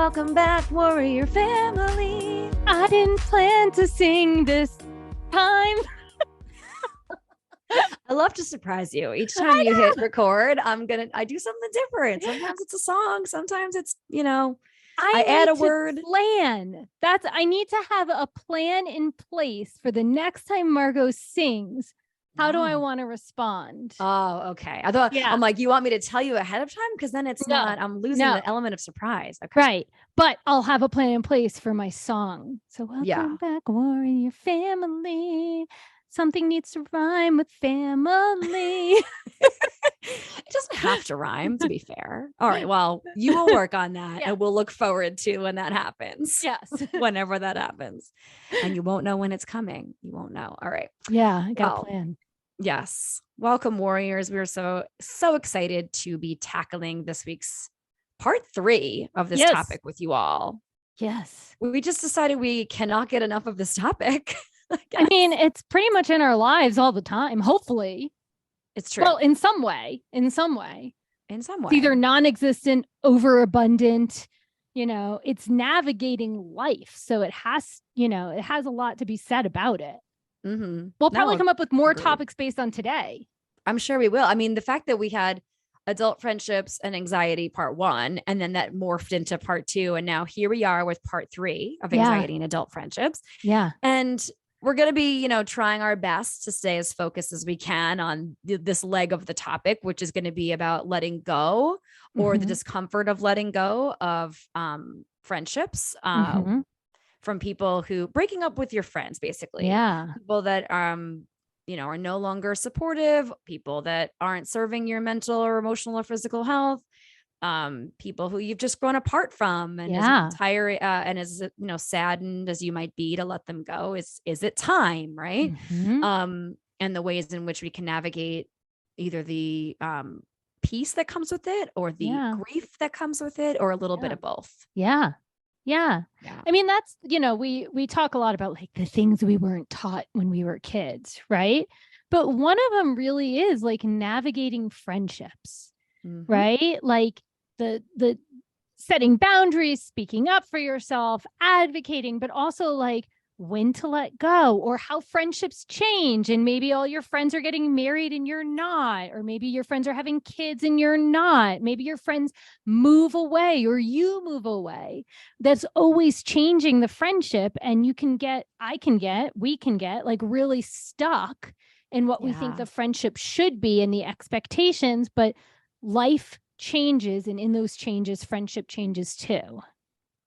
Welcome back, warrior family. I didn't plan to sing this time. I love to surprise you. Each time you hit record, I do something different. Sometimes it's a song. Sometimes it's, I add a word. I need to have a plan in place for the next time Margot sings. How do I want to respond? Oh, okay. I thought, I'm like, you want me to tell you ahead of time? Because then it's I'm losing the element of surprise. Okay. Right. But I'll have a plan in place for my song. So welcome back, warrior family. Something needs to rhyme with family. It doesn't have to rhyme, to be fair. All right. Well, you will work on that and we'll look forward to when that happens. Yes. Whenever that happens. And you won't know when it's coming. You won't know. All right. Yeah. I got a plan. Yes. Welcome, warriors. We are so excited to be tackling this week's part 3 of this topic with you all. Yes. We just decided we cannot get enough of this topic. I mean, it's pretty much in our lives all the time. Hopefully. It's true. Well, in some way. It's either non-existent, overabundant, it's navigating life. So it has a lot to be said about it. Mm-hmm. We'll probably come up with more topics based on today. I'm sure we will. I mean, the fact that we had adult friendships and anxiety part 1, and then that morphed into part 2. And now here we are with part 3 of anxiety and adult friendships. Yeah. And we're going to be, trying our best to stay as focused as we can on this leg of the topic, which is going to be about letting go or the discomfort of letting go of friendships from people who breaking up with your friends, basically. Yeah. People that, are no longer supportive, people that aren't serving your mental or emotional or physical health. People who you've just grown apart from and as tired and as saddened as you might be to let them go. Is it time, right? And the ways in which we can navigate either the peace that comes with it or the grief that comes with it or a little bit of both. Yeah. I mean, that's, we talk a lot about like the things we weren't taught when we were kids, right? But one of them really is like navigating friendships, right? Like the setting boundaries, speaking up for yourself, advocating, but also like when to let go or how friendships change. And maybe all your friends are getting married and you're not, or maybe your friends are having kids and you're not. Maybe your friends move away or you move away. That's always changing the friendship. And we can get like really stuck in what we think the friendship should be and the expectations, but life changes, and in those changes friendship changes too.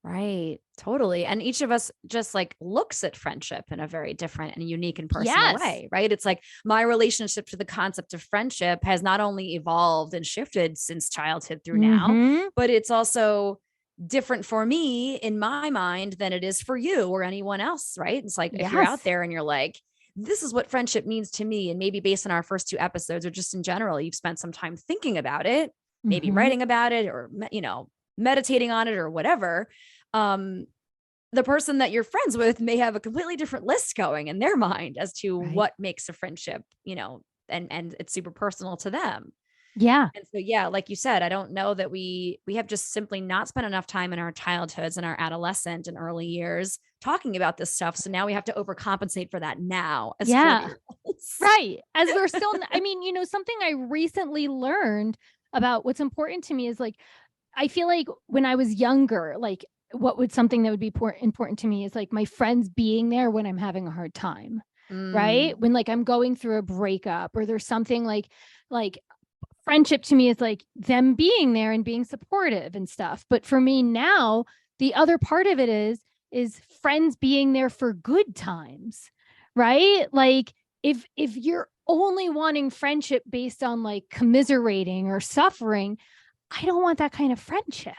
Right, totally. And each of us just like looks at friendship in a very different and unique and personal way, right? It's like my relationship to the concept of friendship has not only evolved and shifted since childhood through now, but it's also different for me in my mind than it is for you or anyone else, right? It's like if you're out there and you're like, this is what friendship means to me, and maybe based on our first 2 episodes or just in general, you've spent some time thinking about it, maybe writing about it or, meditating on it or whatever. The person that you're friends with may have a completely different list going in their mind as to what makes a friendship, and it's super personal to them. Yeah. And so, like you said, I don't know that we have just simply not spent enough time in our childhoods and our adolescent and early years talking about this stuff. So now we have to overcompensate for that now. As right. As we're still, I mean, something I recently learned about what's important to me is like, I feel like when I was younger, like something that would be important to me is like my friends being there when I'm having a hard time, right? When like I'm going through a breakup or there's something like friendship to me is like them being there and being supportive and stuff. But for me now, the other part of it is friends being there for good times, right? Like if you're only wanting friendship based on like commiserating or suffering, I don't want that kind of friendship,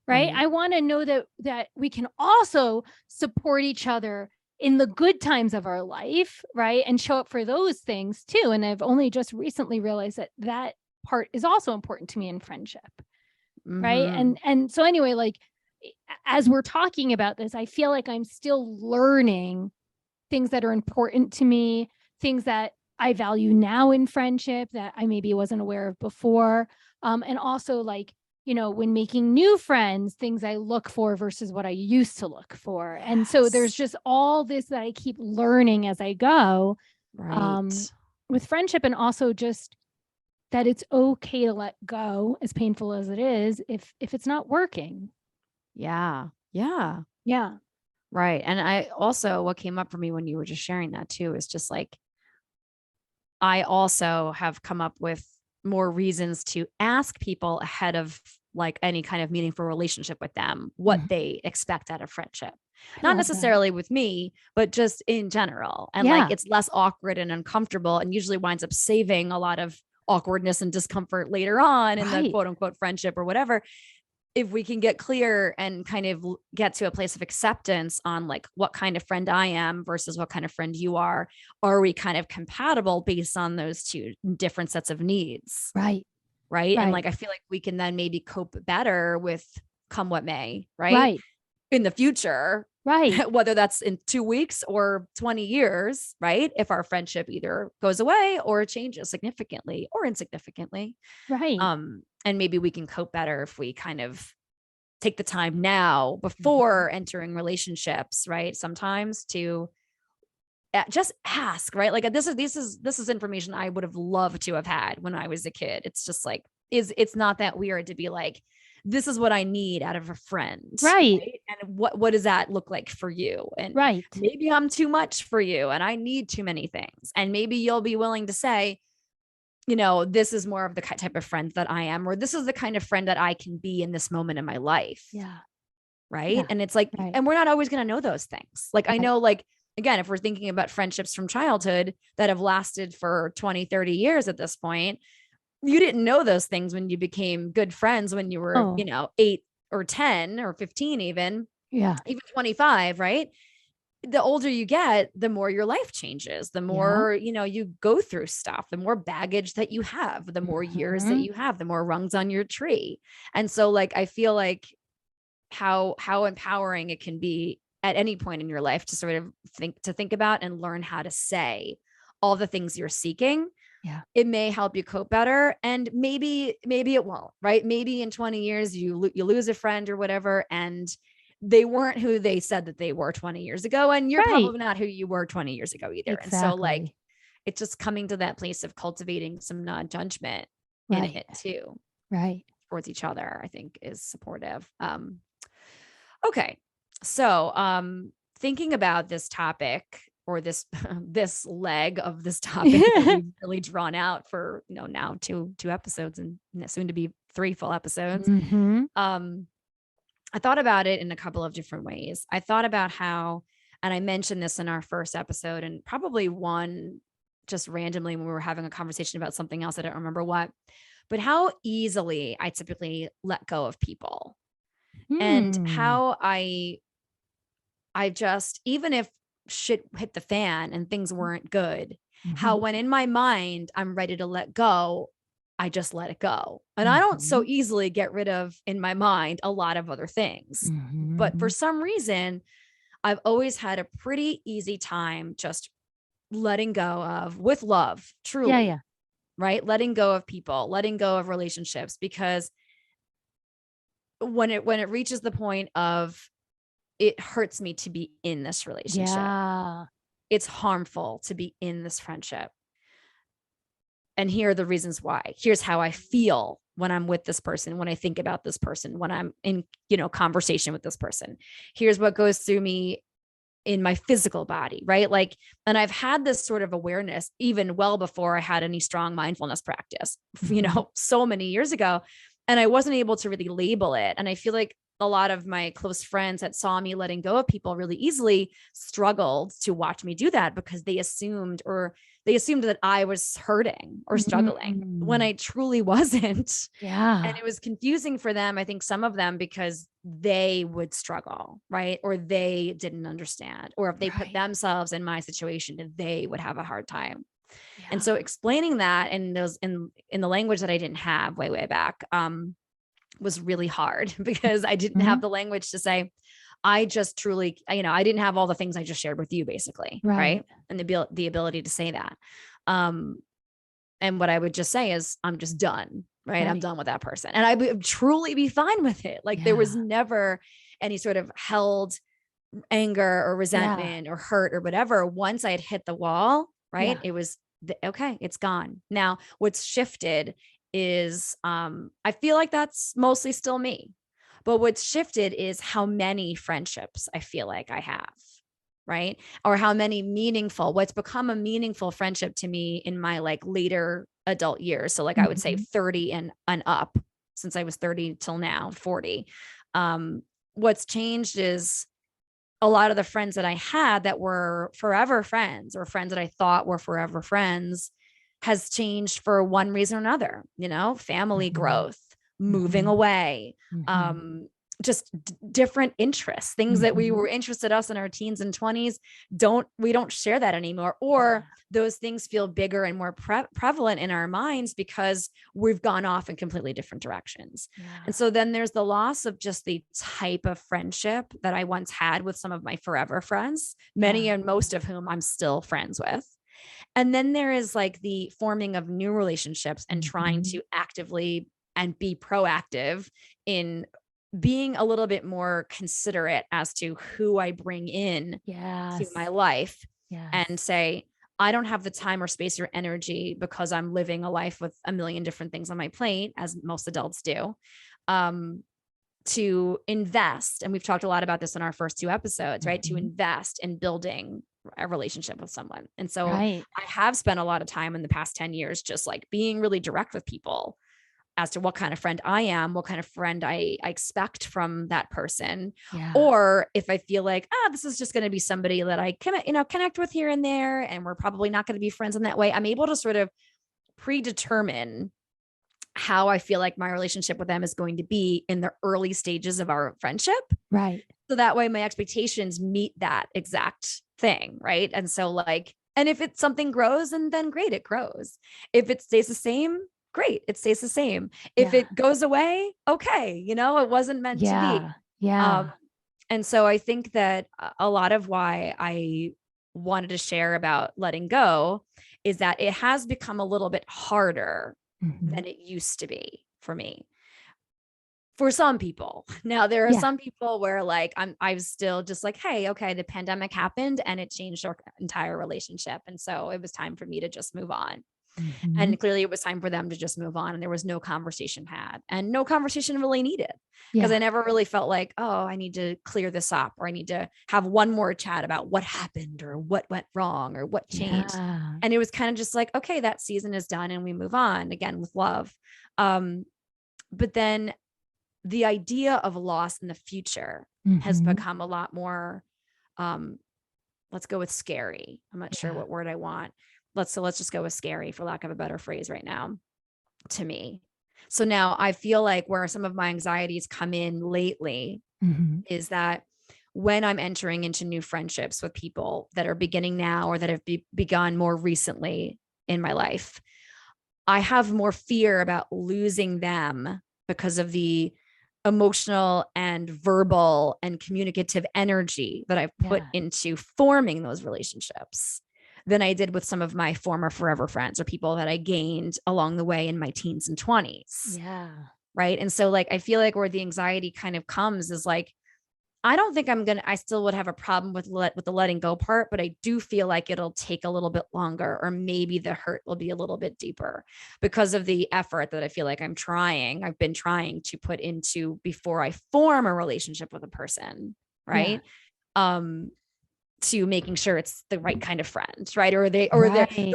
right? I want to know that we can also support each other in the good times of our life, right? And show up for those things too. And I've only just recently realized that part is also important to me in friendship, right? And so anyway, like as we're talking about this, I feel like I'm still learning things that are important to me, things that I value now in friendship that I maybe wasn't aware of before. And also like when making new friends, things I look for versus what I used to look for. And so there's just all this that I keep learning as I go, with friendship, and also just that it's okay to let go, as painful as it is, if it's not working. Yeah. Yeah. Yeah. Right. And I also, what came up for me when you were just sharing that too, is just like, I also have come up with more reasons to ask people ahead of like any kind of meaningful relationship with them, what they expect out of friendship. Not necessarily with me, but just in general. And like, it's less awkward and uncomfortable, and usually winds up saving a lot of awkwardness and discomfort later on in the quote unquote friendship or whatever. If we can get clear and kind of get to a place of acceptance on like what kind of friend I am versus what kind of friend you are we kind of compatible based on those two different sets of needs? Right. And like, I feel like we can then maybe cope better with come what may, right? In the future, whether that's in 2 weeks or 20 years, right? If our friendship either goes away or changes significantly or insignificantly. And maybe we can cope better if we kind of take the time now before entering relationships, right? Sometimes to just ask, right? Like this is information I would have loved to have had when I was a kid. It's just like, it's not that weird to be like, this is what I need out of a friend. Right. And what does that look like for you? And maybe I'm too much for you and I need too many things. And maybe you'll be willing to say, this is more of the type of friend that I am, or this is the kind of friend that I can be in this moment in my life. Right. Yeah. And it's like, and we're not always going to know those things. Like, I know, like, again, if we're thinking about friendships from childhood that have lasted for 20, 30 years at this point, you didn't know those things when you became good friends when you were, 8 or 10 or 15, even 25. Right. The older you get, the more your life changes, the more, you go through stuff, the more baggage that you have, the more years that you have, the more rungs on your tree. And so like, I feel like how empowering it can be at any point in your life to sort of think about and learn how to say all the things you're seeking. It may help you cope better. And maybe it won't, right? Maybe in 20 years, you lose a friend or whatever, and they weren't who they said that they were 20 years ago. And you're probably not who you were 20 years ago either. And so like, it's just coming to that place of cultivating some non-judgment in it too. Towards each other, I think is supportive. Okay. So, thinking about this topic, or this leg of this topic that we've really drawn out for, now two episodes and soon to be 3 full episodes. I thought about it in a couple of different ways. I thought about how, and I mentioned this in our first episode, and probably one just randomly when we were having a conversation about something else, I don't remember what, but how easily I typically let go of people. And how I just, even if shit hit the fan and things weren't good, how when in my mind I'm ready to let go, I just let it go. And I don't so easily get rid of in my mind a lot of other things. But for some reason, I've always had a pretty easy time just letting go of, with love, truly. Right? Letting go of people, letting go of relationships, because when it reaches the point of, it hurts me to be in this relationship. It's harmful to be in this friendship. And here are the reasons why. Here's how I feel when I'm with this person, when I think about this person, when I'm in, conversation with this person. Here's what goes through me in my physical body, right? Like, and I've had this sort of awareness even well before I had any strong mindfulness practice, so many years ago. And I wasn't able to really label it. And I feel like a lot of my close friends that saw me letting go of people really easily struggled to watch me do that, because they assumed that I was hurting or struggling when I truly wasn't. And it was confusing for them. I think some of them, because they would struggle, right? Or they didn't understand, or if they put themselves in my situation, they would have a hard time. And so explaining that in the language that I didn't have way back, was really hard, because I didn't have the language to say, I just truly, I didn't have all the things I just shared with you, basically. Right. And the ability to say that. And what I would just say is, I'm just done. right? I'm done with that person. And I would truly be fine with it. Like there was never any sort of held anger or resentment or hurt or whatever. Once I had hit the wall, right? It was okay, it's gone. Now what's shifted is, I feel like that's mostly still me, but what's shifted is how many friendships I feel like I have, right? Or how many what's become a meaningful friendship to me in my like later adult years. So like I would say 30 and up, since I was 30 till now 40. What's changed is a lot of the friends that I had that were forever friends, or friends that I thought were forever friends, has changed for one reason or another, family growth, moving away, just different interests, things that we were interested us in our teens and 20s. We don't share that anymore, or those things feel bigger and more prevalent in our minds because we've gone off in completely different directions. And so then there's the loss of just the type of friendship that I once had with some of my forever friends, many and most of whom I'm still friends with. And then there is like the forming of new relationships and trying to actively and be proactive in being a little bit more considerate as to who I bring in to my life, and say, I don't have the time or space or energy, because I'm living a life with a million different things on my plate, as most adults do, to invest. And we've talked a lot about this in our first 2 episodes, right? To invest in building a relationship with someone. And so I have spent a lot of time in the past 10 years, just like being really direct with people as to what kind of friend I am, what kind of friend I expect from that person. Or if I feel like, this is just going to be somebody that I can, connect with here and there, and we're probably not going to be friends in that way, I'm able to sort of predetermine how I feel like my relationship with them is going to be in the early stages of our friendship. Right. So that way my expectations meet that exact thing. Right. And so like, and if it's something grows, and then great, it grows. If it stays the same, great, it stays the same. If it goes away, okay, it wasn't meant to be. And so I think that a lot of why I wanted to share about letting go is that it has become a little bit harder than it used to be for me. For some people. Now there are some people where like I'm still just like, hey, okay, the pandemic happened and it changed our entire relationship. And so it was time for me to just move on. And clearly it was time for them to just move on. And there was no conversation had, and no conversation really needed, because I never really felt like, oh, I need to clear this up, or I need to have one more chat about what happened or what went wrong or what changed. And it was kind of just like, okay, that season is done and we move on again with love. But then the idea of loss in the future has become a lot more, let's go with scary. I'm not sure what word I want. Let's just go with scary, for lack of a better phrase right now, to me. So now I feel like where some of my anxieties come in lately is that when I'm entering into new friendships with people that are beginning now, or that have begun more recently in my life, I have more fear about losing them because of the emotional and verbal and communicative energy that I've put into forming those relationships than I did with some of my former forever friends, or people that I gained along the way in my teens and 20s. Right. And so like, I feel like where the anxiety kind of comes is like, I don't think I still would have a problem with the letting go part, but I do feel like it'll take a little bit longer, or maybe the hurt will be a little bit deeper, because of the effort that I feel like I've been trying to put into before I form a relationship with a person. Right. To making sure it's the right kind of friend, right? Or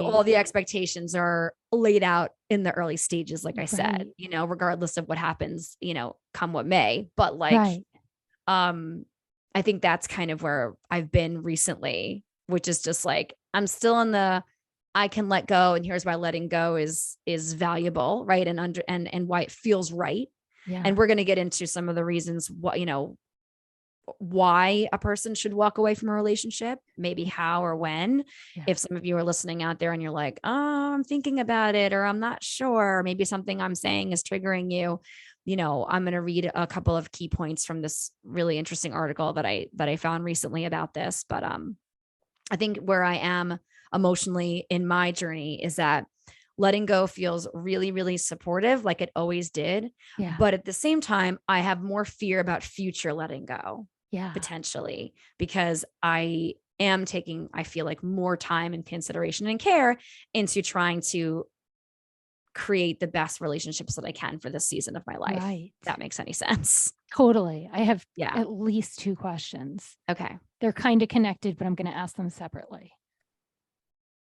all the expectations are laid out in the early stages, like I said, regardless of what happens, come what may. But like, I think that's kind of where I've been recently, which is just like, I'm still in I can let go, and here's why letting go is valuable, right? And why it feels right. And we're going to get into some of the reasons why a person should walk away from a relationship, maybe how or when. If some of you are listening out there and you're like, oh, I'm thinking about it, or I'm not sure, maybe something I'm saying is triggering you, I'm going to read a couple of key points from this really interesting article that I found recently about this. But I think where I am emotionally in my journey is that letting go feels really, really supportive, like it always did. Yeah. But at the same time, I have more fear about future letting go. Yeah. Potentially, because I am taking, I feel like, more time and consideration and care into trying to create the best relationships that I can for this season of my life. Right. If that makes any sense. Totally. I have Yeah. at least 2 questions. Okay. They're kind of connected, but I'm going to ask them separately.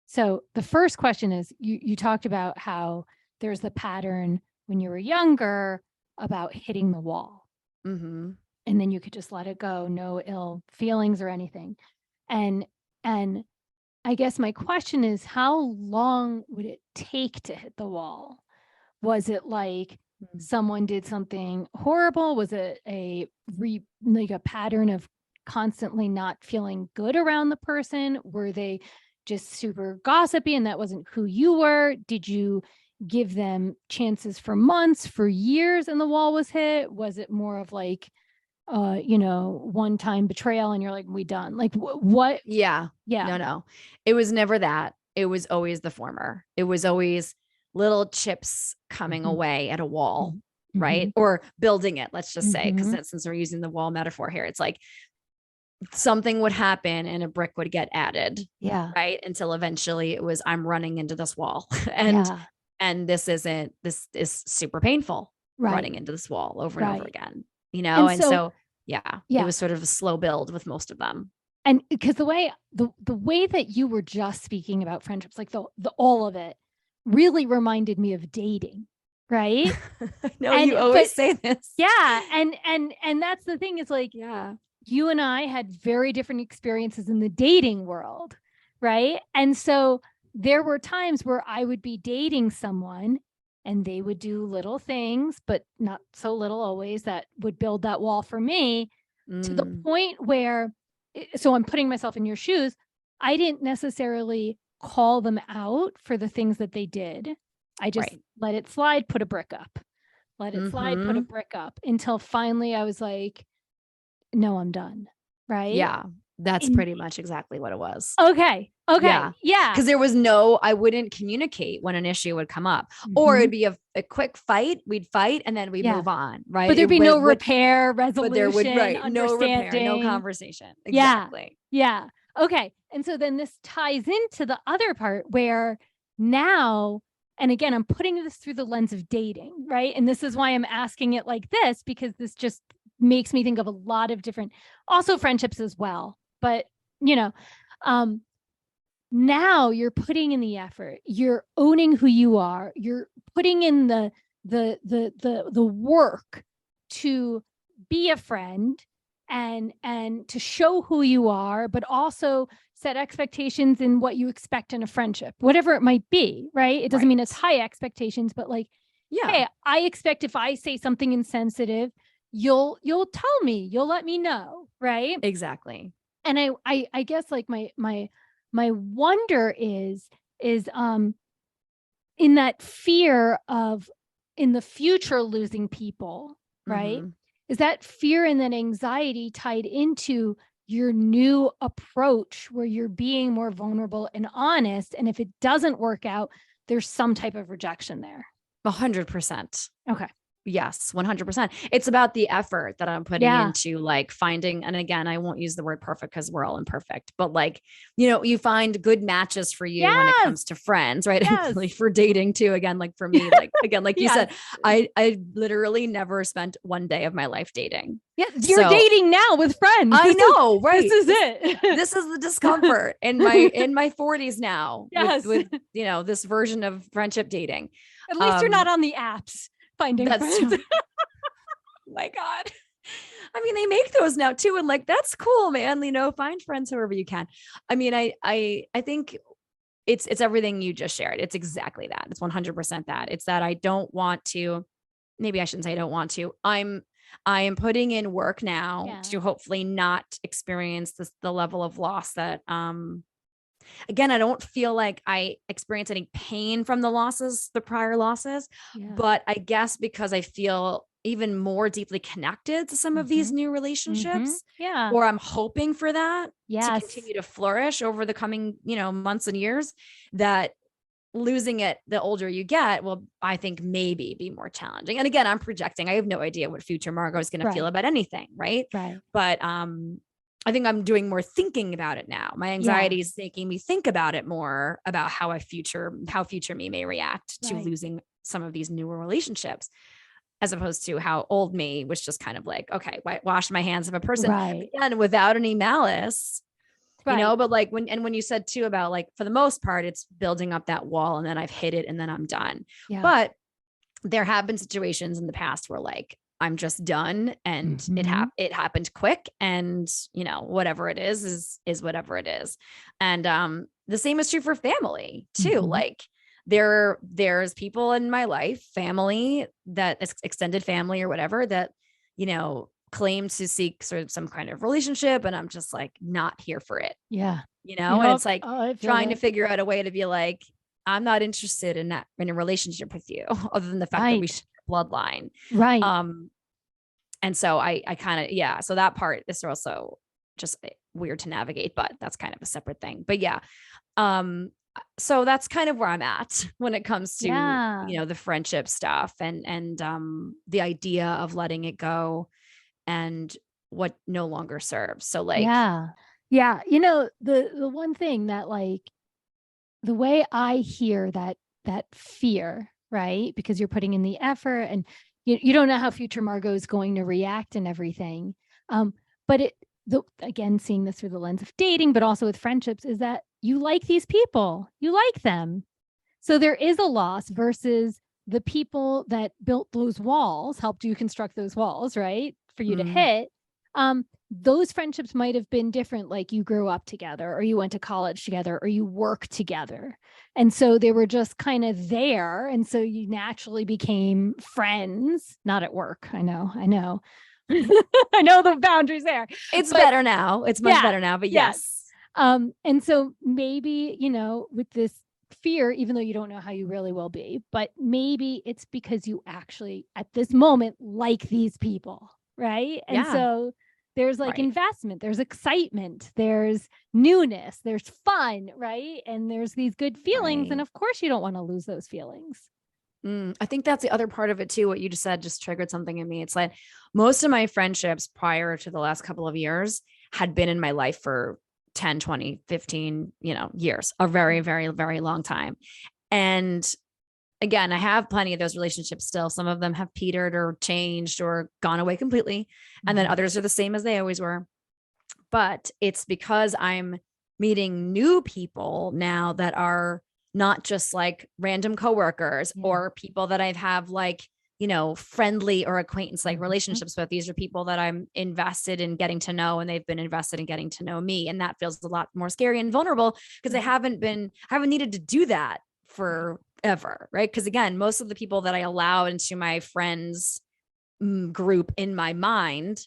So the first question is, you talked about how there's the pattern when you were younger about hitting the wall. Mm-hmm. And then you could just let it go, no ill feelings or anything. And I guess my question is, how long would it take to hit the wall? Was it like someone did something horrible? Was it like a pattern of constantly not feeling good around the person? Were they just super gossipy and that wasn't who you were? Did you give them chances for months, for years, and the wall was hit? Was it more of like, one-time betrayal and you're like, we done? Like what? Yeah. No. It was never that. It was always the former. It was always little chips coming away at a wall, right? Or building it, let's just say, because since we're using the wall metaphor here, it's like something would happen and a brick would get added. Yeah. Right. Until eventually it was, I'm running into this wall. And this is super painful, running into this wall over and over again, And so it was sort of a slow build with most of them. And because the way that you were just speaking about friendships, like the all of it really reminded me of dating. Right. No, you always say this. Yeah. And that's the thing, is like, you and I had very different experiences in the dating world. Right. And so there were times where I would be dating someone and they would do little things, but not so little always, that would build that wall for me to the point where, so I'm putting myself in your shoes. I didn't necessarily call them out for the things that they did. I just let it slide, put a brick up, let it slide, put a brick up, until finally I was like, no, I'm done. Right. Yeah. That's pretty much exactly what it was. Okay. Yeah. Because there was I wouldn't communicate when an issue would come up, or it'd be a quick fight. We'd fight and then we'd move on. Right. But there'd be no repair, resolution, but there would, no repair, no conversation. Exactly. Yeah. Okay. And so then this ties into the other part where now, and again, I'm putting this through the lens of dating, right? And this is why I'm asking it like this, because this just makes me think of a lot of different, also friendships as well. But, now you're putting in the effort, you're owning who you are, you're putting in the work to be a friend and to show who you are, but also set expectations in what you expect in a friendship, whatever it might be, right? It doesn't mean it's high expectations, but like, hey, I expect if I say something insensitive, you'll tell me, you'll let me know, right? Exactly. And I guess like my wonder is in that fear of in the future losing people, right? Is that fear and that anxiety tied into your new approach where you're being more vulnerable and honest? And if it doesn't work out, there's some type of rejection there. 100%. Okay. Yes, 100%. It's about the effort that I'm putting into like finding, and again, I won't use the word perfect because we're all imperfect, but like, you find good matches for you when it comes to friends, right? And really for dating too. Again, like for me, like, again, like you said, I literally never spent one day of my life dating. Yeah. You're dating now with friends. I know, right? This is it. This is the discomfort in my 40s now with this version of friendship dating. At least you're not on the apps. Finding friends. My God. I mean, they make those now too. And like, that's cool, man. Find friends however you can. I mean, I think it's everything you just shared. It's exactly that. It's 100% that. It's that I don't want to, maybe I shouldn't say I don't want to. I am putting in work now to hopefully not experience the level of loss that, again, I don't feel like I experience any pain from the prior losses, but I guess because I feel even more deeply connected to some of these new relationships, or I'm hoping for that to continue to flourish over the coming, months and years, that losing it the older you get will, I think, maybe be more challenging. And again, I'm projecting. I have no idea what future Margot is going to feel about anything. Right. But I think I'm doing more thinking about it now. My anxiety is making me think about it more, about how future me may react to losing some of these newer relationships, as opposed to how old me was just kind of like, okay, wash my hands of a person, again, without any malice. You know, but like when you said too about like, for the most part, it's building up that wall and then I've hit it and then I'm done. But there have been situations in the past where like, I'm just done and it happened quick, and you know, whatever it is whatever it is. And the same is true for family too. Like there's people in my life, family, that is extended family or whatever, that, you know, claim to seek sort of some kind of relationship, and I'm just like not here for it. You know, and it's like trying to figure out a way to be like, I'm not interested in that, in a relationship with you, other than the fact that we share bloodline. And so I kind of, so that part is also just weird to navigate, but that's kind of a separate thing. But so that's kind of where I'm at when it comes to, you know, the friendship stuff and the idea of letting it go and what no longer serves. So like, you know, the one thing that, like, the way I hear that fear, right? Because you're putting in the effort and you don't know how future Margot is going to react and everything. But again, seeing this through the lens of dating, but also with friendships, is that you like these people, you like them. So there is a loss versus the people that built those walls, helped you construct those walls, right? For you to hit. Those friendships might have been different, like you grew up together or you went to college together or you worked together. And so they were just kind of there. And so you naturally became friends, not at work. I know. I know the boundaries there. It's better now. It's much better now, but yes. And so maybe, you know, with this fear, even though you don't know how you really will be, but maybe it's because you actually at this moment like these people. Right. And so there's like investment, there's excitement, there's newness, there's fun, right? And there's these good feelings. And of course you don't want to lose those feelings. I think that's the other part of it too. What you just said just triggered something in me. It's like most of my friendships prior to the last couple of years had been in my life for 10, 20, 15, you know, years, a very, very, very long time. And again, I have plenty of those relationships still. Some of them have petered or changed or gone away completely. And then others are the same as they always were. But it's because I'm meeting new people now that are not just like random coworkers or people that I've have like, you know, friendly or acquaintance like relationships with. These are people that I'm invested in getting to know, and they've been invested in getting to know me. And that feels a lot more scary and vulnerable because I haven't needed to do that forever. Right. Because again, most of the people that I allow into my friends group in my mind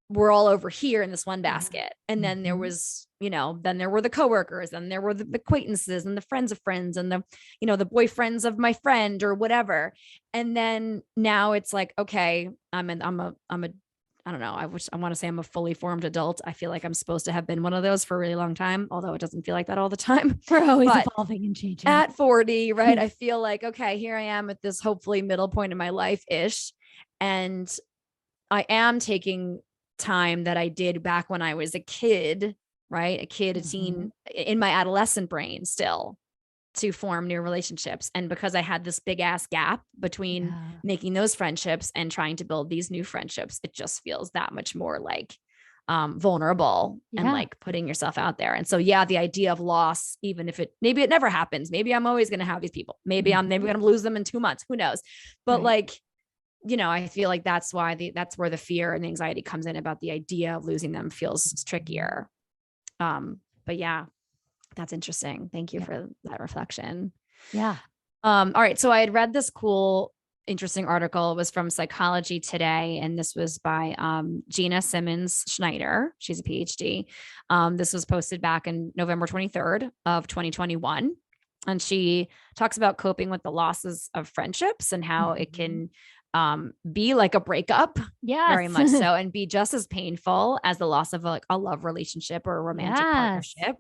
were all over here in this one basket. And then there was, you know, then there were the coworkers, and there were the acquaintances and the friends of friends and the, you know, the boyfriends of my friend or whatever. And then now it's like, okay, I'm a I don't know. I want to say I'm a fully formed adult. I feel like I'm supposed to have been one of those for a really long time, although it doesn't feel like that all the time. We're always evolving and changing. At 40, right? I feel like, okay, here I am at this hopefully middle point in my life-ish. And I am taking time that I did back when I was a kid, right? A teen in my adolescent brain still, to form new relationships. And because I had this big ass gap between making those friendships and trying to build these new friendships, it just feels that much more like vulnerable and like putting yourself out there. And so, the idea of loss, even if maybe it never happens, maybe I'm always going to have these people. Maybe I'm going to lose them in 2 months. Who knows? But like, you know, I feel like that's where the fear and the anxiety comes in about the idea of losing them feels trickier. But that's interesting. Thank you for that reflection. All right. So I had read this cool, interesting article. It was from Psychology Today. And this was by Gina Simmons Schneider. She's a PhD. This was posted back in November 23rd of 2021. And she talks about coping with the losses of friendships and how it can be like a breakup, very much so, and be just as painful as the loss of like a love relationship or a romantic partnership.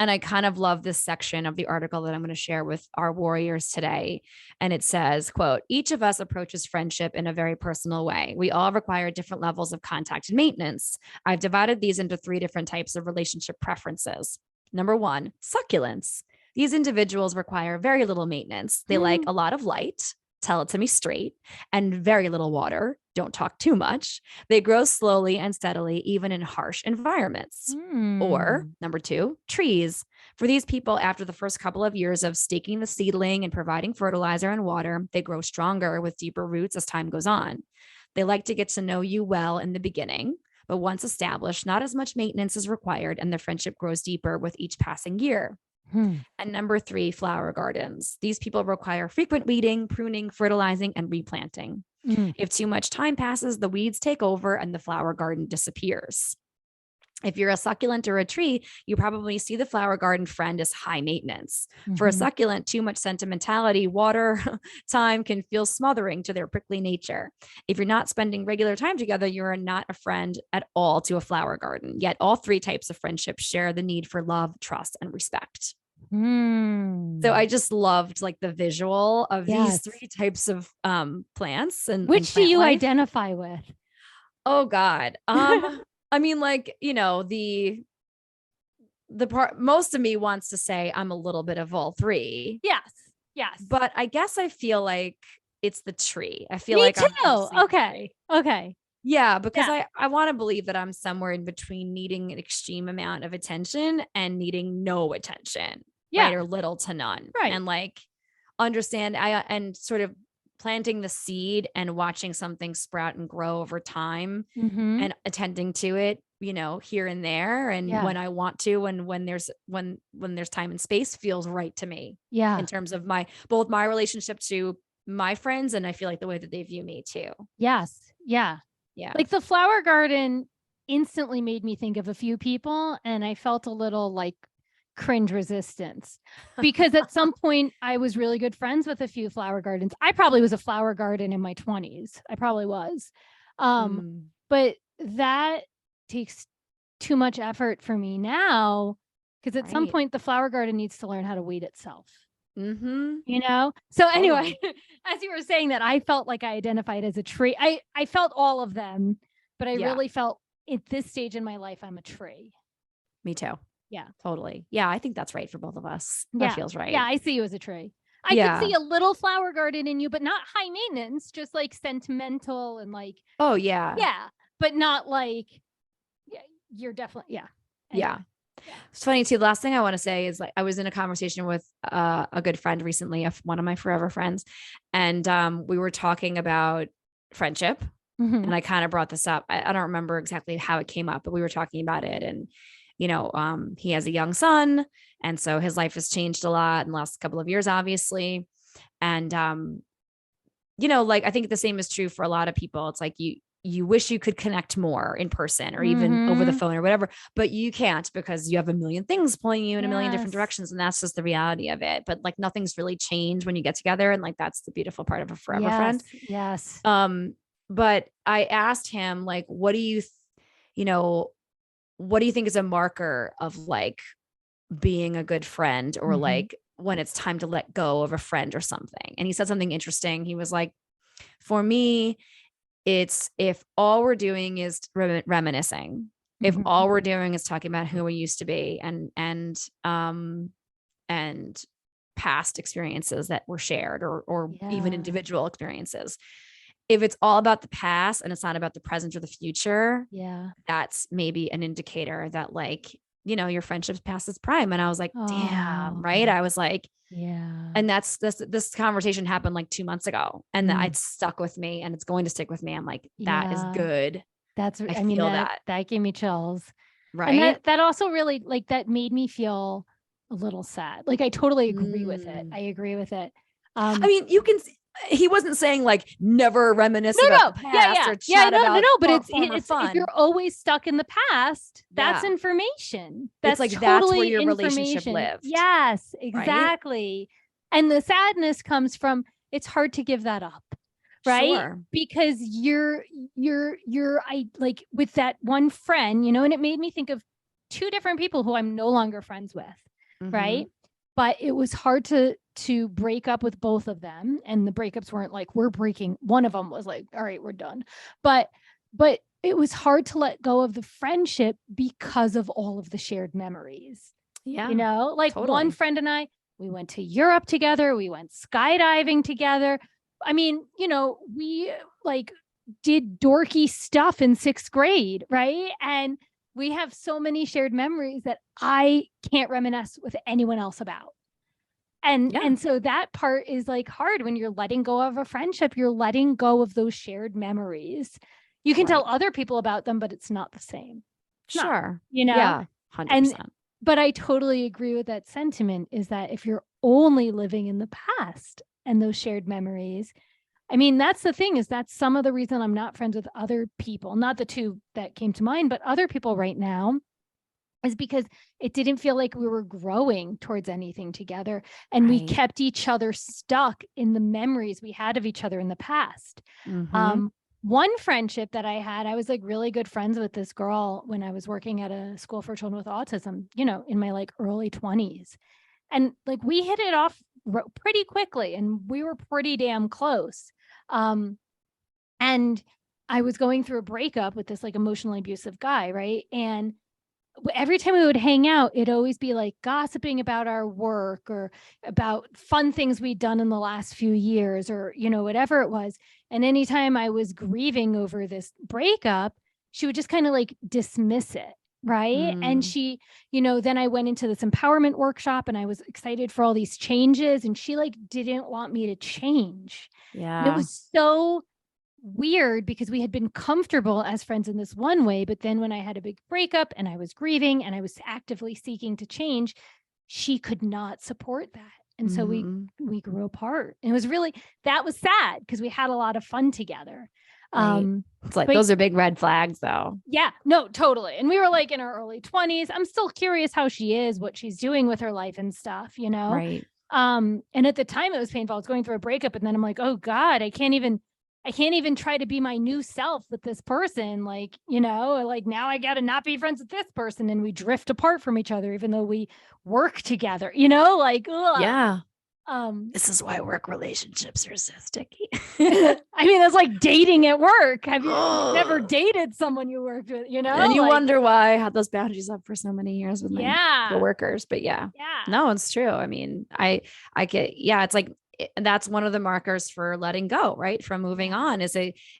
And I kind of love this section of the article that I'm going to share with our warriors today. And it says, quote, each of us approaches friendship in a very personal way. We all require different levels of contact and maintenance. I've divided these into 3 different types of relationship preferences. Number 1, succulents. These individuals require very little maintenance. They like a lot of light, tell it to me straight, and very little water. Don't talk too much. They grow slowly and steadily, even in harsh environments. Or number 2, trees. For these people, after the first couple of years of staking the seedling and providing fertilizer and water, they grow stronger with deeper roots as time goes on. They like to get to know you well in the beginning, but once established, not as much maintenance is required, and the friendship grows deeper with each passing year. And number 3, flower gardens. These people require frequent weeding, pruning, fertilizing, and replanting. If too much time passes, the weeds take over and the flower garden disappears. If you're a succulent or a tree, you probably see the flower garden friend as high maintenance. For a succulent, too much sentimentality, water, time can feel smothering to their prickly nature. If you're not spending regular time together, you're not a friend at all to a flower garden. Yet all 3 types of friendship share the need for love, trust, and respect. So I just loved like the visual of these 3 types of plants. And which do you identify with? Oh God. I mean, like, you know, the part most of me wants to say I'm a little bit of all 3. Yes. But I guess I feel like it's the tree. I feel me like too. I'm Okay. Yeah, because I want to believe that I'm somewhere in between needing an extreme amount of attention and needing no attention. Right, or little to none. Right. And like understand and sort of planting the seed and watching something sprout and grow over time and attending to it, you know, here and there. And when I want to, and when there's time and space feels right to me. Yeah. In terms of both my relationship to my friends, and I feel like the way that they view me too. Yes. Yeah. Like the flower garden instantly made me think of a few people, and I felt a little like cringe resistance because at some point I was really good friends with a few flower gardens. I probably was a flower garden in my 20s. I probably was. But that takes too much effort for me now, because at some point the flower garden needs to learn how to weed itself. You know? So anyway, as you were saying that, I felt like I identified as a tree. I felt all of them, but I really felt at this stage in my life, I'm a tree. Me too. Yeah, totally. Yeah, I think that's right for both of us. That feels right. Yeah, I see you as a tree. I could see a little flower garden in you, but not high maintenance, just like sentimental and like. Oh, yeah. Yeah, but not like, you're definitely, Anyway. Yeah. It's funny too. The last thing I want to say is like, I was in a conversation with a good friend recently, one of my forever friends. And we were talking about friendship. And I kind of brought this up. I don't remember exactly how it came up, but we were talking about it. And you know, he has a young son. And so his life has changed a lot in the last couple of years, obviously. And, you know, like, I think the same is true for a lot of people. It's like, you wish you could connect more in person or even over the phone or whatever, but you can't because you have a million things pulling you in a million different directions. And that's just the reality of it. But like, nothing's really changed when you get together. And like, that's the beautiful part of a forever friend. Yes. But I asked him, like, what do you think is a marker of like being a good friend or like when it's time to let go of a friend or something? And he said something interesting. He was like, for me, it's if all we're doing is reminiscing, if all we're doing is talking about who we used to be and past experiences that were shared or even individual experiences. If it's all about the past and it's not about the present or the future, that's maybe an indicator that like, you know, your friendship's past its prime. And I was like, damn, right? I was like, and this conversation happened like 2 months ago and that it stuck with me and it's going to stick with me. I'm like, that is good. I mean, that gave me chills. Right. And that also really like, that made me feel a little sad. Like, I totally agree with it. I agree with it. I mean, you can he wasn't saying like never reminisce about the past or chat about but it's fun. If you're always stuck in the past, that's information. That's like totally that's where your relationship lived. Yes, exactly. Right? And the sadness comes from it's hard to give that up. Right. Sure. Because you're I like with that one friend, you know, and it made me think of two different people who I'm no longer friends with. Mm-hmm. Right. But it was hard to break up with both of them. And the breakups weren't like, we're breaking. One of them was like, all right, we're done. But it was hard to let go of the friendship because of all of the shared memories. Yeah. You know, like totally. One friend and I, we went to Europe together. We went skydiving together. I mean, you know, we like did dorky stuff in 6th grade. Right. And we have so many shared memories that I can't reminisce with anyone else about. And so that part is like hard when you're letting go of a friendship, you're letting go of those shared memories. You can tell other people about them, but it's not the same. Sure. You know? Yeah. 100%. But I totally agree with that sentiment, is that if you're only living in the past and those shared memories, I mean, that's the thing, is that's some of the reason I'm not friends with other people, not the two that came to mind, but other people right now, is because it didn't feel like we were growing towards anything together. And we kept each other stuck in the memories we had of each other in the past. Mm-hmm. One friendship that I had, I was like really good friends with this girl when I was working at a school for children with autism, you know, in my like early 20s. And like we hit it off pretty quickly and we were pretty damn close. And I was going through a breakup with this like emotionally abusive guy, right? And every time we would hang out, it'd always be like gossiping about our work or about fun things we'd done in the last few years, or, you know, whatever it was. And anytime I was grieving over this breakup, she would just kind of like dismiss it. Right. And she, you know, then I went into this empowerment workshop and I was excited for all these changes, and she like didn't want me to change. Yeah. And it was so weird because we had been comfortable as friends in this one way, but then when I had a big breakup and I was grieving and I was actively seeking to change, she could not support that. And so we grew apart. And it was really, that was sad because we had a lot of fun together. It's like, those are big red flags though. Yeah, no, totally. And we were like in our early 20s. I'm still curious how she is, what she's doing with her life and stuff, you know? Right. And at the time it was painful. I was going through a breakup, and then I'm like, oh God, I can't even try to be my new self with this person. Like, you know, like now I got to not be friends with this person, and we drift apart from each other, even though we work together, you know, like, ugh. Yeah. This is why work relationships are so sticky. I mean, it's like dating at work. Have you never dated someone you worked with, you know? And you wonder why I had those boundaries up for so many years with my coworkers. But no, it's true. I mean, I get, it's like, that's one of the markers for letting go, right? From moving on, is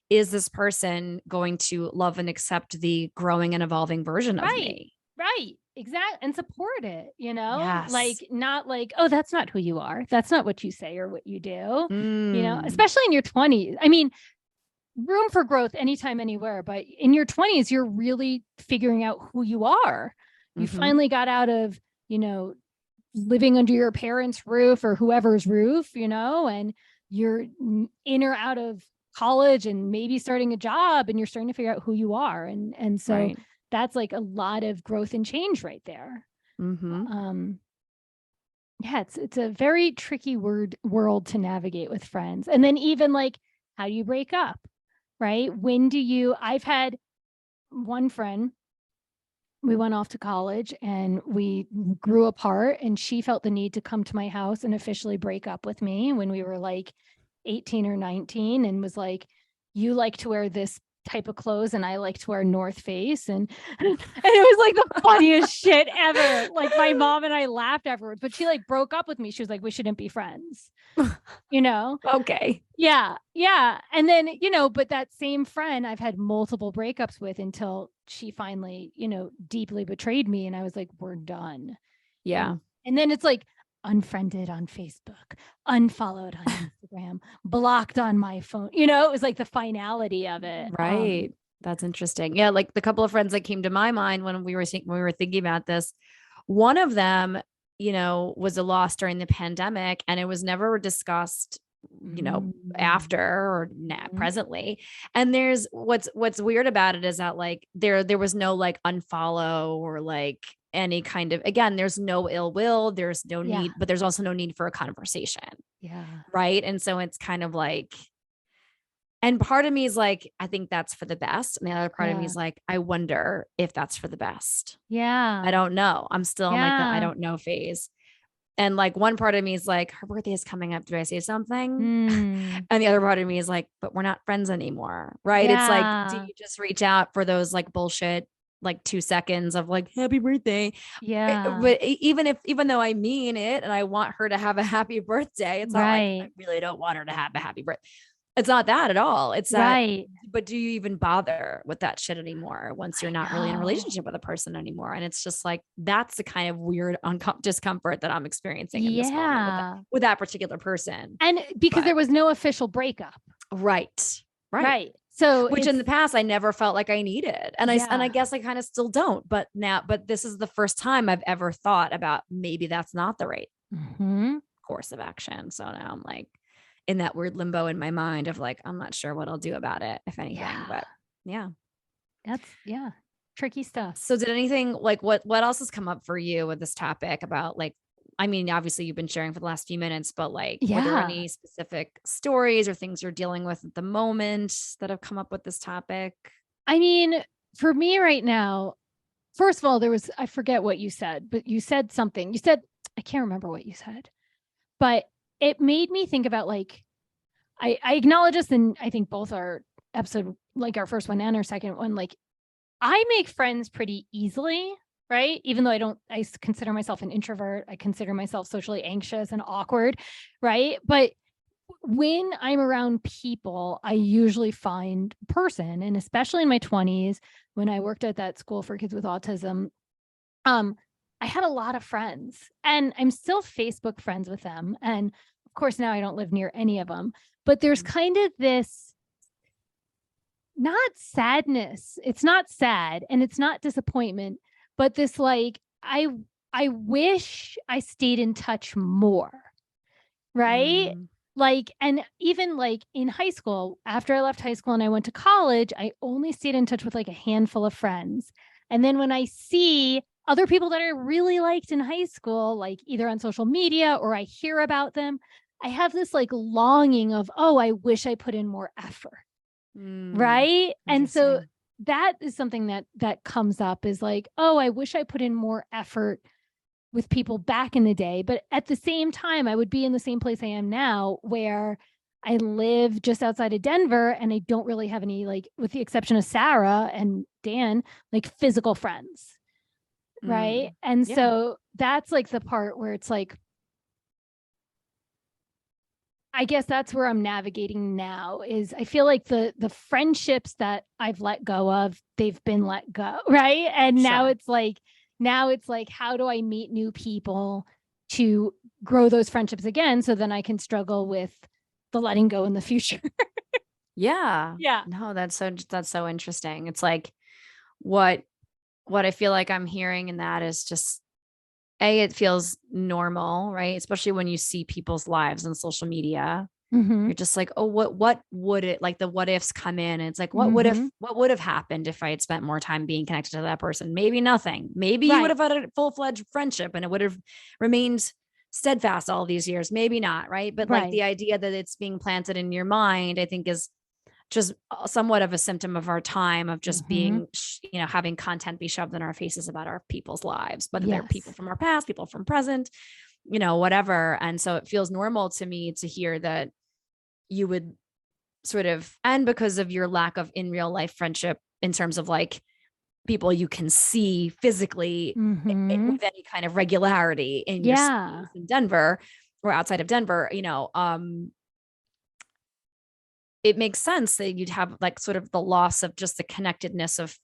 this person going to love and accept the growing and evolving version of me? Right. Exactly. And support it, you know, Yes. like not like, oh, that's not who you are. That's not what you say or what you do, you know, especially in your 20s. I mean, room for growth anytime, anywhere, but in your 20s, you're really figuring out who you are. You finally got out of, you know, living under your parents' roof or whoever's roof, you know, and you're in or out of college and maybe starting a job, and you're starting to figure out who you are. And so that's like a lot of growth and change right there. It's a very tricky world to navigate with friends. And then even like, how do you break up? Right? I've had one friend, we went off to college and we grew apart, and she felt the need to come to my house and officially break up with me when we were like 18 or 19, and was like, you like to wear this type of clothes and I like to wear North Face. And it was like the funniest shit ever. Like my mom and I laughed afterwards, but she like broke up with me. She was like, we shouldn't be friends, you know? Okay. Yeah. Yeah. And then, you know, but that same friend I've had multiple breakups with until she finally, you know, deeply betrayed me. And I was like, we're done. Yeah. And then it's like, unfriended on Facebook, unfollowed on Instagram, blocked on my phone. You know, it was like the finality of it. Right. That's interesting. Yeah. Like the couple of friends that came to my mind when we were thinking about this, one of them, you know, was a loss during the pandemic, and it was never discussed, you know, after or presently. And there's what's weird about it is that like there was no like unfollow or like any kind of, again, there's no ill will, there's no need, but there's also no need for a conversation. Yeah. Right. And so it's kind of like, And part of me is like, I think that's for the best. And the other part of me is like, I wonder if that's for the best. Yeah. I don't know. I'm still in like the I don't know phase. And like one part of me is like, her birthday is coming up. Do I say something? And the other part of me is like, but we're not friends anymore. Right. It's like, do you just reach out for those like bullshit, like 2 seconds of like, happy birthday. Yeah. But even though I mean it and I want her to have a happy birthday, it's not like I really don't want her to have a happy birthday. It's not that at all. It's that, but do you even bother with that shit anymore once you're not really in a relationship with a person anymore? And it's just like, that's the kind of weird discomfort that I'm experiencing in this moment with that particular person. And because there was no official breakup. Right. So which in the past I never felt like I needed. And I guess I kind of still don't, but this is the first time I've ever thought about maybe that's not the right course of action. So now I'm like, in that weird limbo in my mind of like, I'm not sure what I'll do about it, if anything, but that's tricky stuff. So did anything like, what else has come up for you with this topic about like, I mean, obviously you've been sharing for the last few minutes, but like, were there any specific stories or things you're dealing with at the moment that have come up with this topic? I mean, for me right now, first of all, I forget what you said, but you said something. You said, I can't remember what you said, but it made me think about like, I acknowledge this, and I think both our episode, like our first one and our second one, like I make friends pretty easily, right? Even though I consider myself an introvert, I consider myself socially anxious and awkward, right? But when I'm around people, I usually find a person, and especially in my 20s, when I worked at that school for kids with autism, I had a lot of friends, and I'm still Facebook friends with them. And of course, now I don't live near any of them, but there's kind of this, not sadness. It's not sad and it's not disappointment, but this like, I wish I stayed in touch more. Right. Like, and even like in high school, after I left high school and I went to college, I only stayed in touch with like a handful of friends. And then when I see other people that I really liked in high school, like either on social media or I hear about them, I have this like longing of, oh, I wish I put in more effort. Right. And so that is something that comes up, is like, oh, I wish I put in more effort with people back in the day. But at the same time, I would be in the same place I am now, where I live just outside of Denver and I don't really have any, like, with the exception of Sarah and Dan, like physical friends. Right. And so that's like the part where it's like, I guess that's where I'm navigating now, is I feel like the friendships that I've let go of, they've been let go. Right. And now it's like, how do I meet new people to grow those friendships again? So then I can struggle with the letting go in the future. Yeah. No, that's so interesting. It's like, what I feel like I'm hearing in that is just, it feels normal, right? Especially when you see people's lives on social media. You're just like, oh, what would it, like the what ifs come in, and it's like, what would have happened if I had spent more time being connected to that person? Maybe nothing. Maybe you would have had a full-fledged friendship and it would have remained steadfast all these years. Maybe not. Right. But like the idea that it's being planted in your mind, I think is just somewhat of a symptom of our time, of just being, having content be shoved in our faces about our people's lives, whether they're people from our past, people from present, whatever. And so it feels normal to me to hear that you would sort of, and because of your lack of in real life friendship in terms of like people you can see physically with any kind of regularity in your space in Denver or outside of Denver, it makes sense that you'd have like sort of the loss of just the connectedness of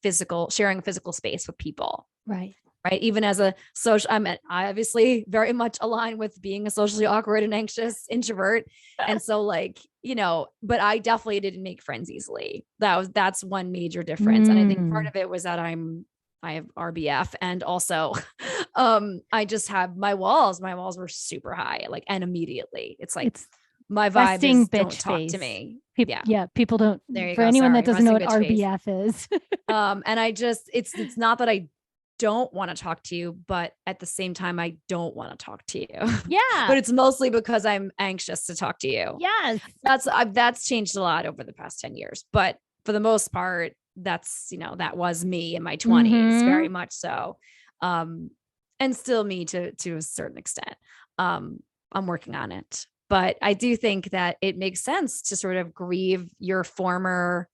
sharing physical space with people. Right. Even as a social, I obviously very much aligned with being a socially awkward and anxious introvert. And so like, but I definitely didn't make friends easily. That's one major difference. And I think part of it was that I have RBF, and also I just have my walls were super high, like, and immediately it's like, my vibe is don't talk to me. People don't. There you for go. anyone Sorry. that doesn't know what RBF is. And I just, it's not that I don't want to talk to you, but at the same time, I don't want to talk to you. Yeah. But it's mostly because I'm anxious to talk to you. Yes. That's changed a lot over the past 10 years. But for the most part, that's, that was me in my 20s, very much so. And still me to a certain extent. I'm working on it. But I do think that it makes sense to sort of grieve your former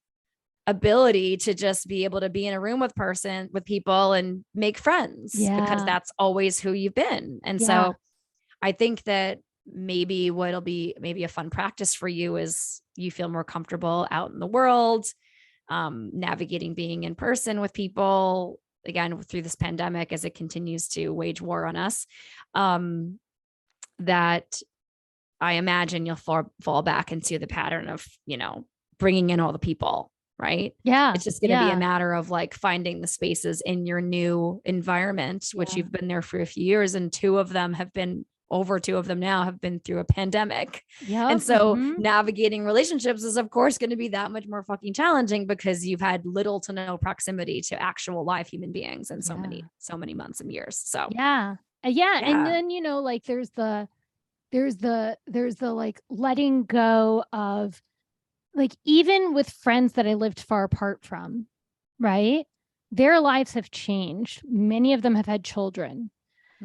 ability to just be able to be in a room with people and make friends, because that's always who you've been. And so I think that maybe what'll be maybe a fun practice for you is you feel more comfortable out in the world, navigating being in person with people again through this pandemic as it continues to wage war on us. That I imagine you'll fall back into the pattern of, bringing in all the people, right? Yeah. It's just going to be a matter of like finding the spaces in your new environment, which you've been there for a few years, and two of them now have been through a pandemic. Yeah. And so navigating relationships is of course going to be that much more fucking challenging because you've had little to no proximity to actual live human beings in so many months and years. So yeah. And then, like there's the like letting go of, like, even with friends that I lived far apart from, right? Their lives have changed. Many of them have had children.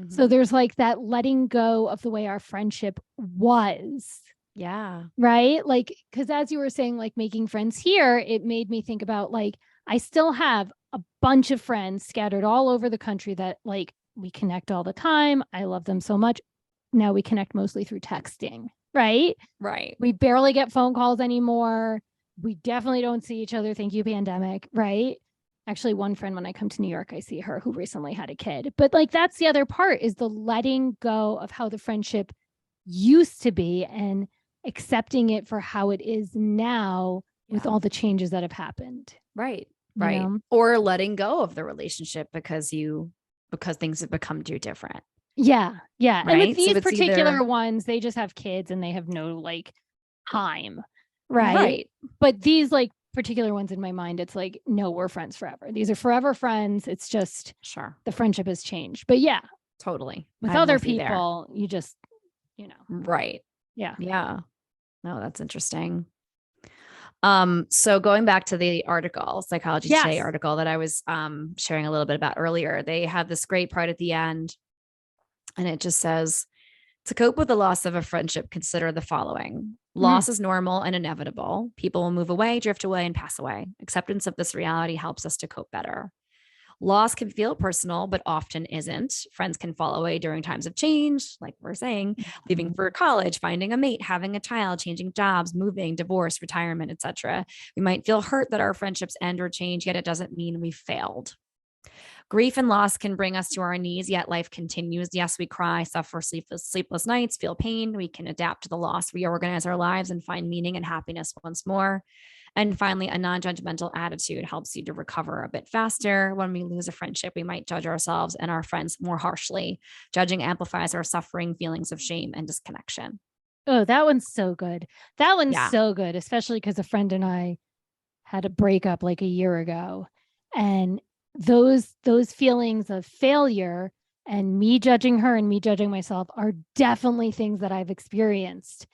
So there's like that letting go of the way our friendship was. Yeah. Right. Like, because as you were saying, like making friends here, it made me think about like, I still have a bunch of friends scattered all over the country that like we connect all the time. I love them so much. Now we connect mostly through texting. Right. We barely get phone calls anymore. We definitely don't see each other. Thank you, pandemic. Right. Actually, one friend, when I come to New York, I see her who recently had a kid. But like, that's the other part, is the letting go of how the friendship used to be and accepting it for how it is now with all the changes that have happened. Right. Or letting go of the relationship because things have become too different. Yeah. Right? And with these particular ones, they just have kids and they have no like time. Right. But these like particular ones in my mind, it's like, no, we're friends forever. These are forever friends. It's just the friendship has changed. But yeah, totally. With other people, you just, right. Yeah. No, that's interesting. So going back to the article, Psychology Today article that I was sharing a little bit about earlier, they have this great part at the end, and it just says, to cope with the loss of a friendship, consider the following. Loss is normal and inevitable. People will move away, drift away, and pass away. Acceptance of this reality helps us to cope better. Loss can feel personal, but often isn't. Friends can fall away during times of change, like we're saying, leaving for college, finding a mate, having a child, changing jobs, moving, divorce, retirement, etc. We might feel hurt that our friendships end or change, yet it doesn't mean we failed. Grief and loss can bring us to our knees, yet life continues. Yes, we cry, suffer sleepless nights, feel pain. We can adapt to the loss, reorganize our lives, and find meaning and happiness once more. And finally, a non-judgmental attitude helps you to recover a bit faster. When we lose a friendship, we might judge ourselves and our friends more harshly. Judging amplifies our suffering, feelings of shame, and disconnection. Oh, that one's so good. That one's so good, especially because a friend and I had a breakup like a year ago. And those feelings of failure and me judging her and me judging myself are definitely things that I've experienced.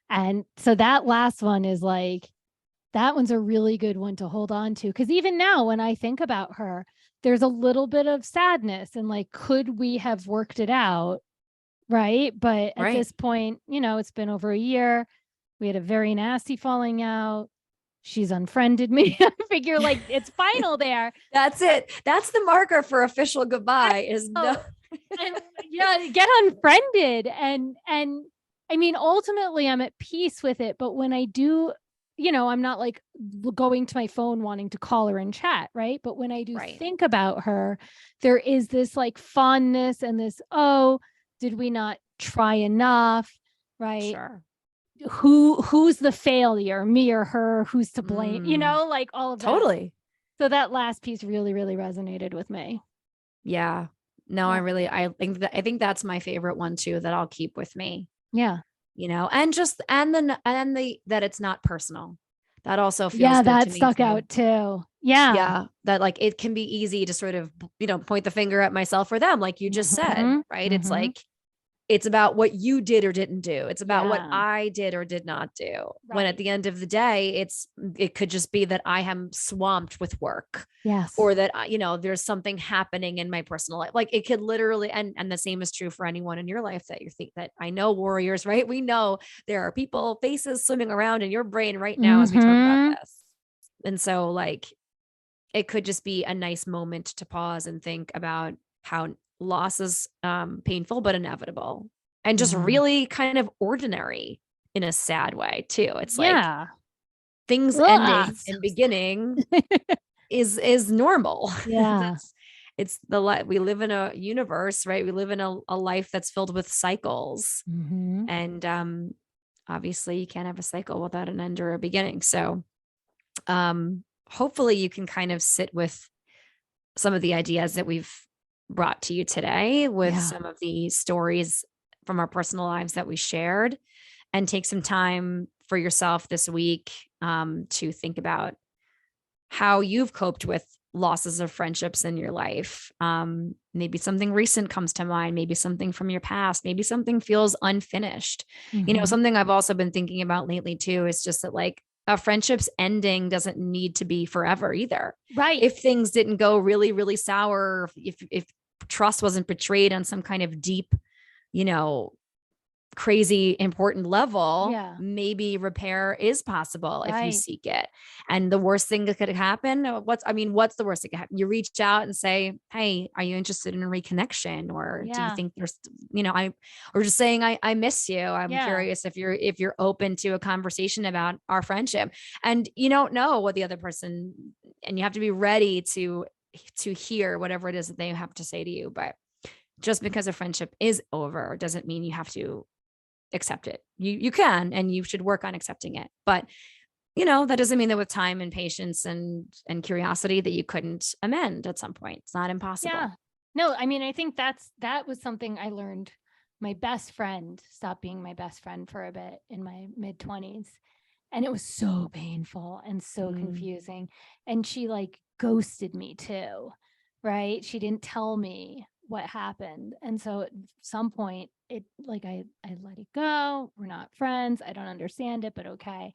And so that last one is like, that one's a really good one to hold on to. Because even now, when I think about her, there's a little bit of sadness and like, could we have worked it out? Right. But at this point, it's been over a year. We had a very nasty falling out. She's unfriended me. I figure like it's final there. That's it. That's the marker for official goodbye get unfriended. And I mean, ultimately I'm at peace with it. But when I do, I'm not like going to my phone wanting to call her and chat. Right. But when I do think about her, there is this like fondness and this, did we not try enough? Right. Sure. Who's the failure, me or her? Who's to blame? Like all of that. Totally. So that last piece really, really resonated with me. Yeah. No, I think that's my favorite one too, that I'll keep with me. Yeah. And that it's not personal. That also feels good that to me stuck too. out too. Yeah. That like, it can be easy to sort of, point the finger at myself or them, like you just said, right? It's like, it's about what you did or didn't do. It's about what I did or did not do. When at the end of the day, it could just be that I am swamped with work. Yes. Or that, there's something happening in my personal life. Like it could literally, and the same is true for anyone in your life that you think that I know warriors, right? We know there are people, faces swimming around in your brain right now as we talk about this. And so like, it could just be a nice moment to pause and think about how loss is painful, but inevitable and just really kind of ordinary in a sad way too. It's like things ending and beginning is normal. Yeah. It's we live in a universe, right? We live in a life that's filled with cycles. And obviously you can't have a cycle without an end or a beginning. So hopefully you can kind of sit with some of the ideas that we've brought to you today with some of the stories from our personal lives that we shared, and take some time for yourself this week to think about how you've coped with losses of friendships in your life. Maybe something recent comes to mind, maybe something from your past, maybe something feels unfinished. Something I've also been thinking about lately too is just that like a friendship's ending doesn't need to be forever either. Right. If things didn't go really, really sour, if trust wasn't betrayed on some kind of deep, crazy important level, maybe repair is possible if you seek it. And the worst thing that could happen, what's the worst that could happen? You reach out and say, hey, are you interested in a reconnection? Or do you think there's, or just saying, I miss you. I'm curious if you're open to a conversation about our friendship. And you don't know what the other person, and you have to be ready to hear whatever it is that they have to say to you. But just because a friendship is over doesn't mean you have to accept it. You can, and you should work on accepting it. But that doesn't mean that with time and patience and curiosity that you couldn't amend at some point. It's not impossible. Yeah. No, I mean, I think that was something I learned. My best friend stopped being my best friend for a bit in my mid-20s. And it was so painful and so confusing. And she like ghosted me too, right? She didn't tell me what happened. And so at some point it like, I let it go. We're not friends. I don't understand it, but okay.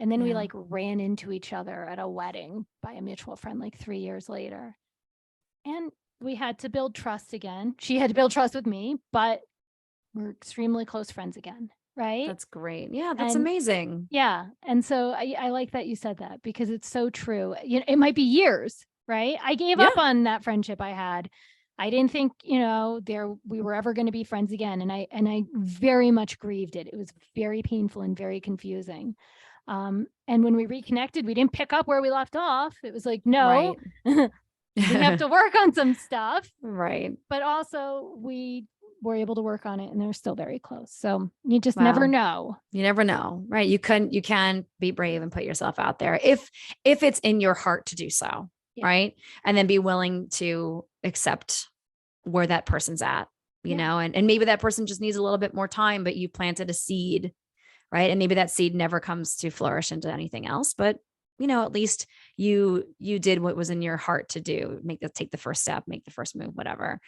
And then we like ran into each other at a wedding by a mutual friend, like 3 years later. And we had to build trust again. She had to build trust with me, but we're extremely close friends again. Right. That's great. Yeah. That's amazing. Yeah. And so I like that you said that, because it's so true. It might be years, right? I gave up on that friendship I had. I didn't think, we were ever going to be friends again. And I very much grieved it. It was very painful and very confusing. And when we reconnected, we didn't pick up where we left off. It was like, no, we have to work on some stuff. Right. But also we were able to work on it, and they're still very close. So you just never know. You never know. Right. You can be brave and put yourself out there if it's in your heart to do so. Yeah. Right. And then be willing to accept where that person's at, and maybe that person just needs a little bit more time, but you planted a seed. Right. And maybe that seed never comes to flourish into anything else, but at least you did what was in your heart to do, take the first step, make the first move, whatever.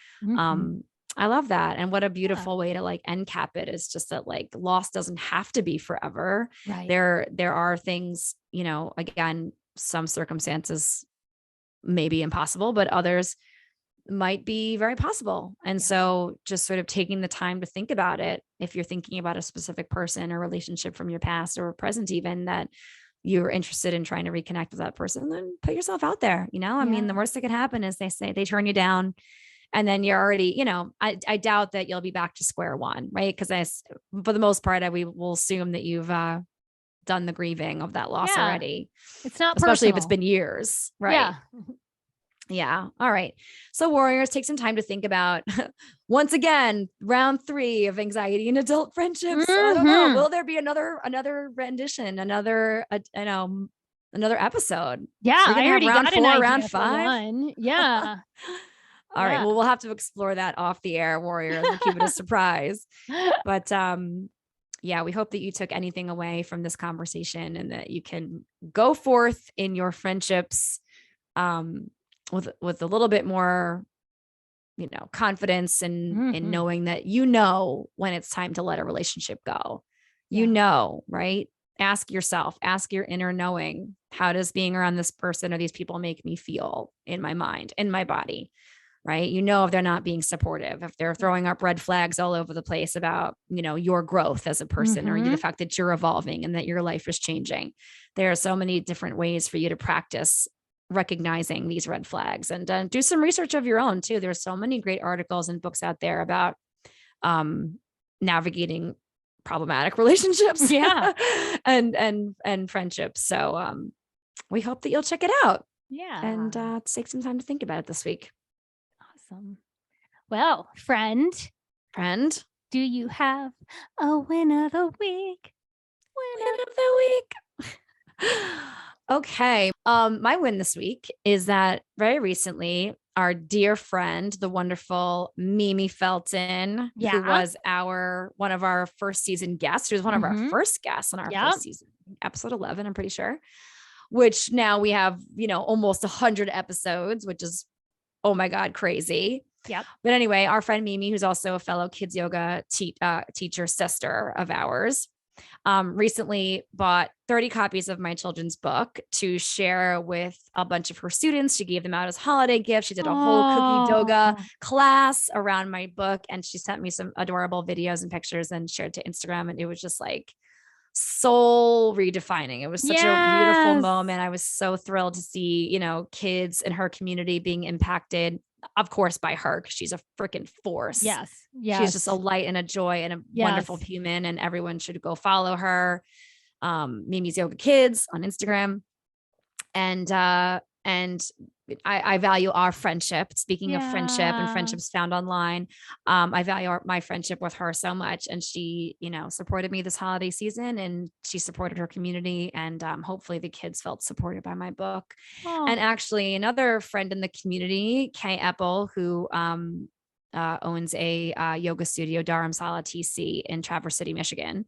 I love that. And what a beautiful way to like end cap it is just that like loss doesn't have to be forever. Right. There are things, again, some circumstances may be impossible, but others might be very possible. And so just sort of taking the time to think about it. If you're thinking about a specific person or relationship from your past or present, even that you're interested in trying to reconnect with that person, then put yourself out there. I mean, the worst that could happen is they turn you down. And then you're already, I doubt that you'll be back to square one, right? Because for the most part, we will assume that you've done the grieving of that loss already. It's not especially personal. If it's been years, right? Yeah. Yeah. All right. So warriors, take some time to think about, once again, round 3 of anxiety in adult friendships. I don't know. Will there be another rendition, another episode? Yeah. So I already have round got 4, an idea round 5. for one. Yeah. All right. Well, we'll have to explore that off the air, warriors. We'll keep it a surprise. But we hope that you took anything away from this conversation and that you can go forth in your friendships with a little bit more, confidence and in Mhm. knowing that, when it's time to let a relationship go, Yeah. right? Ask yourself, ask your inner knowing, how does being around this person or these people make me feel in my mind, in my body? Right. If they're not being supportive, if they're Yeah. throwing up red flags all over the place about, your growth as a person, or the Mhm. fact that you're evolving and that your life is changing. There are so many different ways for you to practice recognizing these red flags, and do some research of your own too. There's so many great articles and books out there about um, navigating problematic relationships Yeah. and friendships. So we hope that you'll check it out and Yeah. take some time to think about it this week. Awesome. Well, friend, Friend, do you have a win of the week? win of the week. Okay. My win this week is that very recently, our dear friend, the wonderful Mimi Felton, who Yeah. was one of our first season guests, who was one of our Mhm. first guests on our Yep. first season, episode 11, I'm pretty sure, which now we have, almost 100 episodes, which is, oh my God, crazy. Yep. But anyway, our friend Mimi, who's also a fellow kids yoga teacher sister of ours, recently bought 30 copies of my children's book to share with a bunch of her students. She gave them out as holiday gifts. She did a whole cookie doga class around my book, and she sent me some adorable videos and pictures and shared to Instagram. And it was just like soul redefining. It was such a beautiful moment. I was so thrilled to see, kids in her community being impacted, of course, by her, because she's a freaking force. Yes. She's just a light and a joy and a wonderful human, and everyone should go follow her. Mimi's Yoga Kids on Instagram. And I value our friendship. Speaking of friendship and friendships found online, I value my friendship with her so much. And she, supported me this holiday season, and she supported her community. And hopefully the kids felt supported by my book. And actually, another friend in the community, Kay Epple, who owns a yoga studio, Dharamsala TC, in Traverse City, Michigan,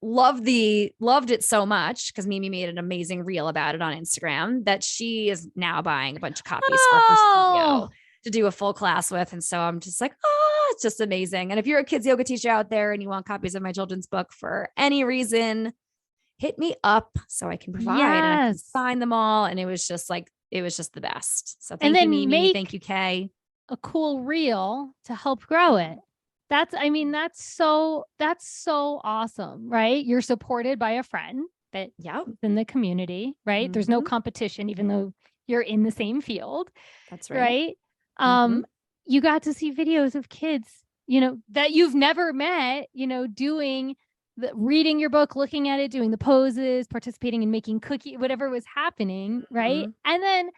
loved it so much, because Mimi made an amazing reel about it on Instagram, that she is now buying a bunch of copies for her studio to do a full class with. And so I'm just like, it's just amazing. And if you're a kids yoga teacher out there and you want copies of my children's book for any reason, hit me up so I can provide and I can sign them all. And it was just the best. So thank you, Mimi. Thank you, Kay. A cool reel to help grow it. That's so awesome, right? You're supported by a friend that in the community, right? Mm-hmm. There's no competition, even though you're in the same field. That's right. You got to see videos of kids, that you've never met, doing reading your book, looking at it, doing the poses, participating in making cookie, whatever was happening, right? And then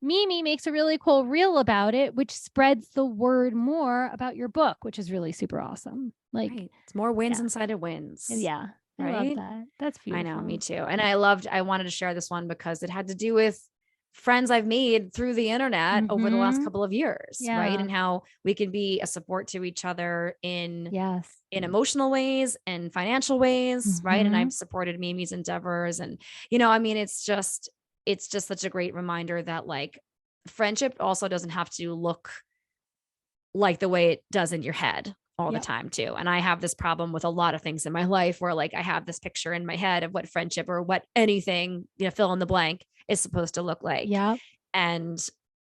Mimi makes a really cool reel about it, which spreads the word more about your book, which is really super awesome. Like it's more wins inside of wins. Yeah. Right? I love that. That's beautiful. I know, me too. And I wanted to share this one because it had to do with friends I've made through the internet over the last couple of years, right? And how we can be a support to each other in emotional ways and financial ways, right? And I've supported Mimi's endeavors, and it's just such a great reminder that like friendship also doesn't have to look like the way it does in your head all the time too. And I have this problem with a lot of things in my life where like I have this picture in my head of what friendship or what anything, fill in the blank, is supposed to look like. Yeah. And,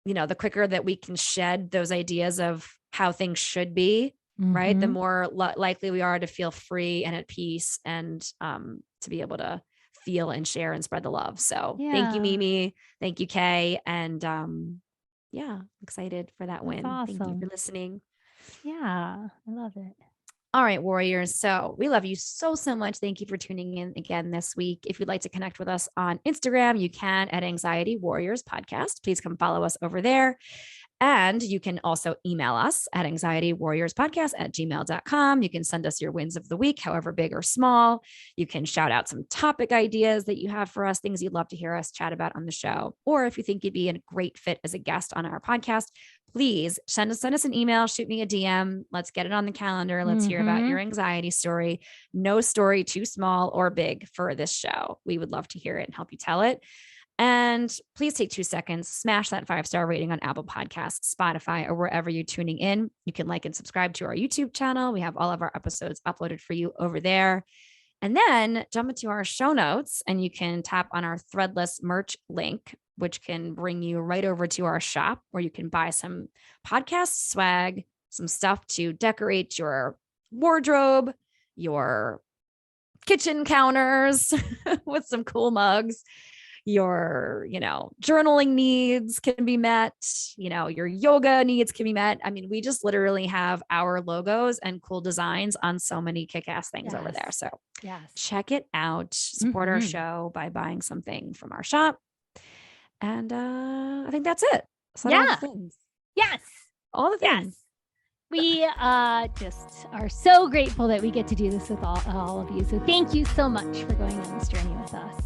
the quicker that we can shed those ideas of how things should be, right, the more likely we are to feel free and at peace, and to be able to feel and share and spread the love. So thank you, Mimi. Thank you, Kay. And excited for that win. Awesome. Thank you for listening. Yeah, I love it. All right, warriors. So we love you so much. Thank you for tuning in again this week. If you'd like to connect with us on Instagram, you can at Anxiety Warriors Podcast. Please come follow us over there. And you can also email us at anxietywarriorspodcast@gmail.com. You can send us your wins of the week, however big or small. You can shout out some topic ideas that you have for us, things you'd love to hear us chat about on the show. Or if you think you'd be a great fit as a guest on our podcast, please send us an email, shoot me a DM. Let's get it on the calendar. Let's hear about your anxiety story. No story too small or big for this show. We would love to hear it and help you tell it. And please take 2 seconds, smash that 5-star rating on Apple Podcasts, Spotify, or wherever you're tuning in. You can like and subscribe to our YouTube channel. We have all of our episodes uploaded for you over there. And then jump into our show notes and you can tap on our threadless merch link, which can bring you right over to our shop where you can buy some podcast swag, some stuff to decorate your wardrobe, your kitchen counters with some cool mugs. Your, journaling needs can be met, your yoga needs can be met. I mean, we just literally have our logos and cool designs on so many kick-ass things over there. So check it out, support our show by buying something from our shop. And I think that's it. So all the things. Yes. All the things. Yes. We just are so grateful that we get to do this with all of you. So thank you so much for going on this journey with us.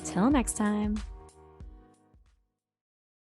Till next time.